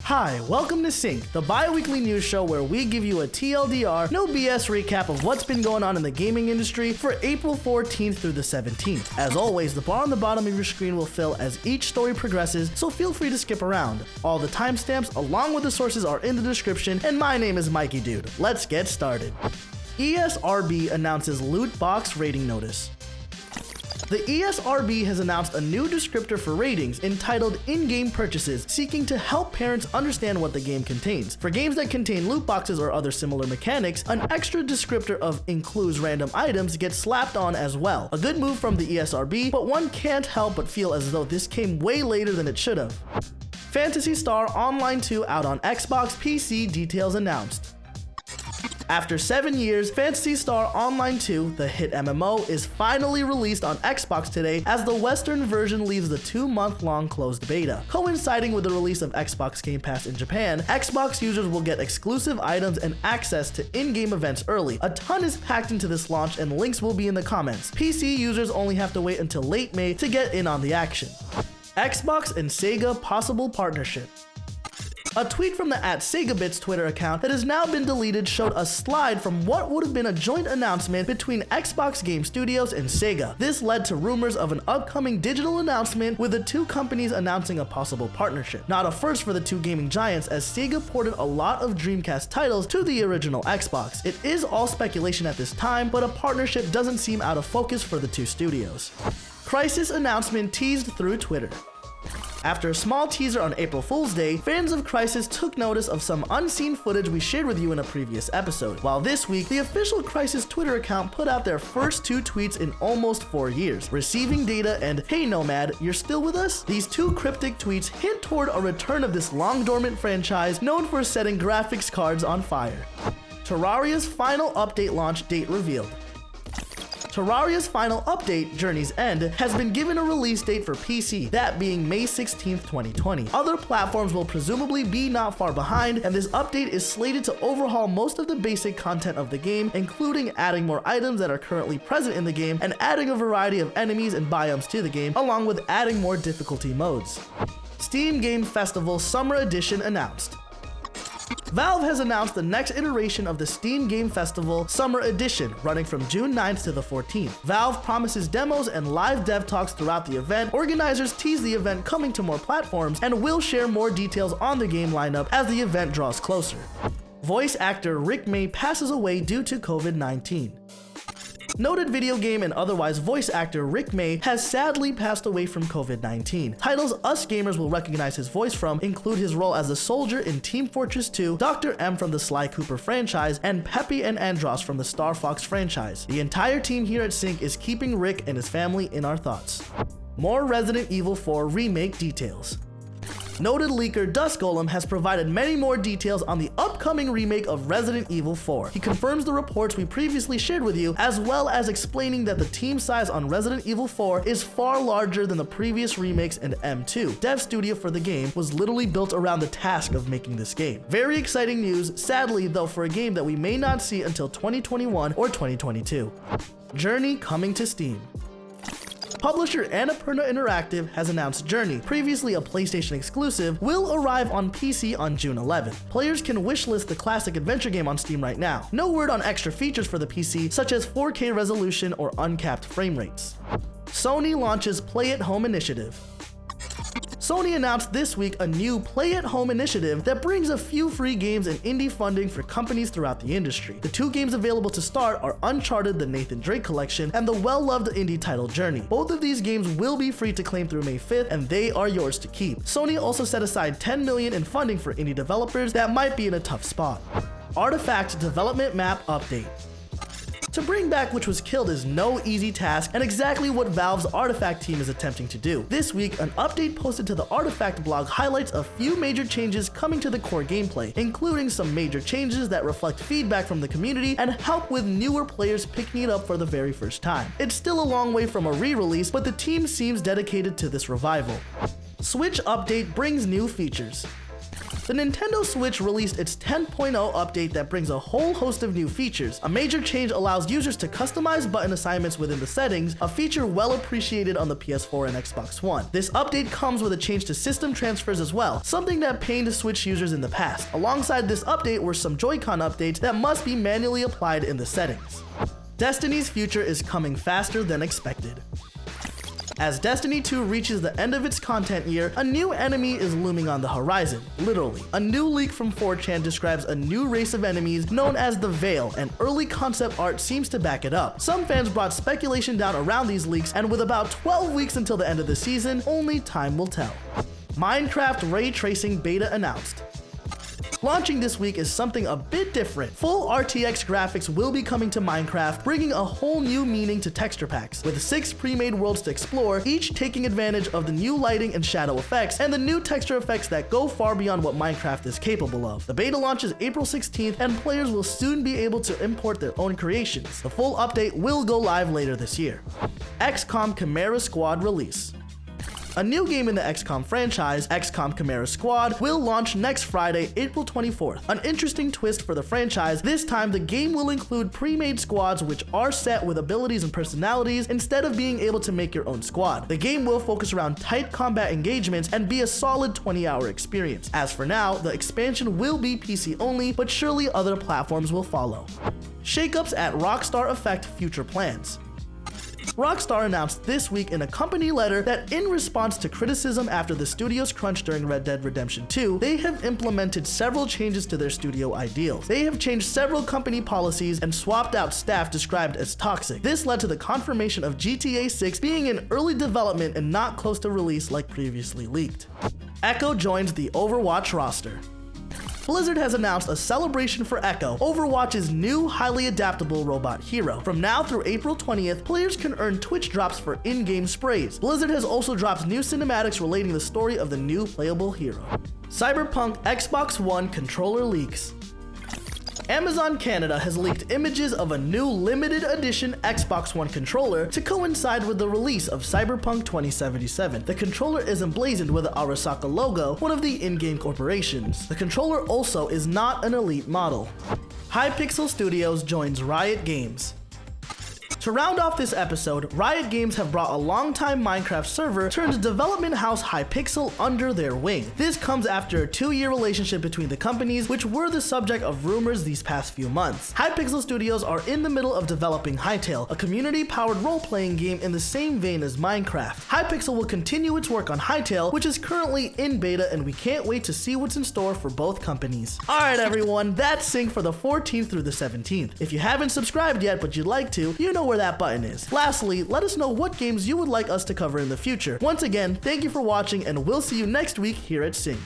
Hi, welcome to Sync, the bi-weekly news show where we give you a TLDR, no BS recap of what's been going on in the gaming industry for April 14th through the 17th. As always, the bar on the bottom of your screen will fill as each story progresses, so feel free to skip around. All the timestamps along with the sources are in the description, and my name is MikeyDood. Let's get started. ESRB announces loot box rating notice. The ESRB has announced a new descriptor for ratings entitled In-Game Purchases, seeking to help parents understand what the game contains. For games that contain loot boxes or other similar mechanics, an extra descriptor of includes random items gets slapped on as well. A good move from the ESRB, but one can't help but feel as though this came way later than it should have. Phantasy Star Online 2 out on Xbox, PC, details announced. After 7 years, Phantasy Star Online 2, the hit MMO, is finally released on Xbox today as the Western version leaves the 2-month-long closed beta. Coinciding with the release of Xbox Game Pass in Japan, Xbox users will get exclusive items and access to in-game events early. A ton is packed into this launch and links will be in the comments. PC users only have to wait until late May to get in on the action. Xbox and Sega possible partnership. A tweet from the @SegaBits Twitter account that has now been deleted showed a slide from what would have been a joint announcement between Xbox Game Studios and Sega. This led to rumors of an upcoming digital announcement with the two companies announcing a possible partnership. Not a first for the two gaming giants, as Sega ported a lot of Dreamcast titles to the original Xbox. It is all speculation at this time, but a partnership doesn't seem out of focus for the two studios. Crysis announcement teased through Twitter. After a small teaser on April Fool's Day, fans of Crysis took notice of some unseen footage we shared with you in a previous episode. While this week, the official Crysis Twitter account put out their first 2 tweets in almost 4 years, receiving data and "Hey Nomad, you're still with us?" These 2 cryptic tweets hint toward a return of this long dormant franchise known for setting graphics cards on fire. Terraria's final update launch date revealed. Terraria's final update, Journey's End, has been given a release date for PC, that being May 16th, 2020. Other platforms will presumably be not far behind, and this update is slated to overhaul most of the basic content of the game, including adding more items that are currently present in the game and adding a variety of enemies and biomes to the game, along with adding more difficulty modes. Steam Game Festival Summer Edition announced. Valve has announced the next iteration of the Steam Game Festival Summer Edition, running from June 9th to the 14th. Valve promises demos and live dev talks throughout the event. Organizers tease the event coming to more platforms and will share more details on the game lineup as the event draws closer. Voice actor Rick May passes away due to COVID-19. Noted video game and otherwise voice actor Rick May has sadly passed away from COVID-19. Titles us gamers will recognize his voice from include his role as a soldier in Team Fortress 2, Dr. M from the Sly Cooper franchise, and Peppy and Andros from the Star Fox franchise. The entire team here at Sync is keeping Rick and his family in our thoughts. More Resident Evil 4 remake details. Noted leaker Dust Golem has provided many more details on the upcoming remake of Resident Evil 4. He confirms the reports we previously shared with you, as well as explaining that the team size on Resident Evil 4 is far larger than the previous remakes, and M2, dev studio for the game, was literally built around the task of making this game. Very exciting news, sadly though, for a game that we may not see until 2021 or 2022. Journey coming to Steam. Publisher Annapurna Interactive has announced Journey, previously a PlayStation exclusive, will arrive on PC on June 11th. Players can wishlist the classic adventure game on Steam right now. No word on extra features for the PC, such as 4K resolution or uncapped frame rates. Sony launches Play at Home initiative. Sony announced this week a new Play at Home initiative that brings a few free games and indie funding for companies throughout the industry. The 2 games available to start are Uncharted: The Nathan Drake Collection and the well-loved indie title Journey. Both of these games will be free to claim through May 5th, and they are yours to keep. Sony also set aside $10 million in funding for indie developers that might be in a tough spot. Artifact Development Map Update. To bring back which was killed is no easy task, and exactly what Valve's Artifact team is attempting to do. This week, an update posted to the Artifact blog highlights a few major changes coming to the core gameplay, including some major changes that reflect feedback from the community and help with newer players picking it up for the very first time. It's still a long way from a re-release, but the team seems dedicated to this revival. Switch update brings new features. The Nintendo Switch released its 10.0 update that brings a whole host of new features. A major change allows users to customize button assignments within the settings, a feature well appreciated on the PS4 and Xbox One. This update comes with a change to system transfers as well, something that pained Switch users in the past. Alongside this update were some Joy-Con updates that must be manually applied in the settings. Destiny's future is coming faster than expected. As Destiny 2 reaches the end of its content year, a new enemy is looming on the horizon, literally. A new leak from 4chan describes a new race of enemies known as the Veil, and early concept art seems to back it up. Some fans brought speculation down around these leaks, and with about 12 weeks until the end of the season, only time will tell. Minecraft Raytracing beta announced. Launching this week is something a bit different. Full RTX graphics will be coming to Minecraft, bringing a whole new meaning to texture packs, with 6 pre-made worlds to explore, each taking advantage of the new lighting and shadow effects, and the new texture effects that go far beyond what Minecraft is capable of. The beta launches April 16th, and players will soon be able to import their own creations. The full update will go live later this year. XCOM Chimera Squad release. A new game in the XCOM franchise, XCOM Chimera Squad, will launch next Friday, April 24th. An interesting twist for the franchise, this time the game will include pre-made squads which are set with abilities and personalities instead of being able to make your own squad. The game will focus around tight combat engagements and be a solid 20-hour experience. As for now, the expansion will be PC only, but surely other platforms will follow. Shakeups at Rockstar affect future plans. Rockstar announced this week in a company letter that in response to criticism after the studio's crunch during Red Dead Redemption 2, they have implemented several changes to their studio ideals. They have changed several company policies and swapped out staff described as toxic. This led to the confirmation of GTA 6 being in early development and not close to release like previously leaked. Echo joins the Overwatch roster. Blizzard has announced a celebration for Echo, Overwatch's new highly adaptable robot hero. From now through April 20th, players can earn Twitch drops for in-game sprays. Blizzard has also dropped new cinematics relating the story of the new playable hero. Cyberpunk Xbox One controller leaks. Amazon Canada has leaked images of a new limited edition Xbox One controller to coincide with the release of Cyberpunk 2077. The controller is emblazoned with the Arasaka logo, one of the in-game corporations. The controller also is not an elite model. Hypixel Studios joins Riot Games. To round off this episode, Riot Games have brought a longtime Minecraft server turned development house Hypixel under their wing. This comes after a 2-year relationship between the companies, which were the subject of rumors these past few months. Hypixel Studios are in the middle of developing Hytale, a community-powered role-playing game in the same vein as Minecraft. Hypixel will continue its work on Hytale, which is currently in beta, and we can't wait to see what's in store for both companies. Alright everyone, that's Sync for the 14th through the 17th. If you haven't subscribed yet but you'd like to, you know where that button is. Lastly, let us know what games you would like us to cover in the future. Once again, thank you for watching, and we'll see you next week here at Sync.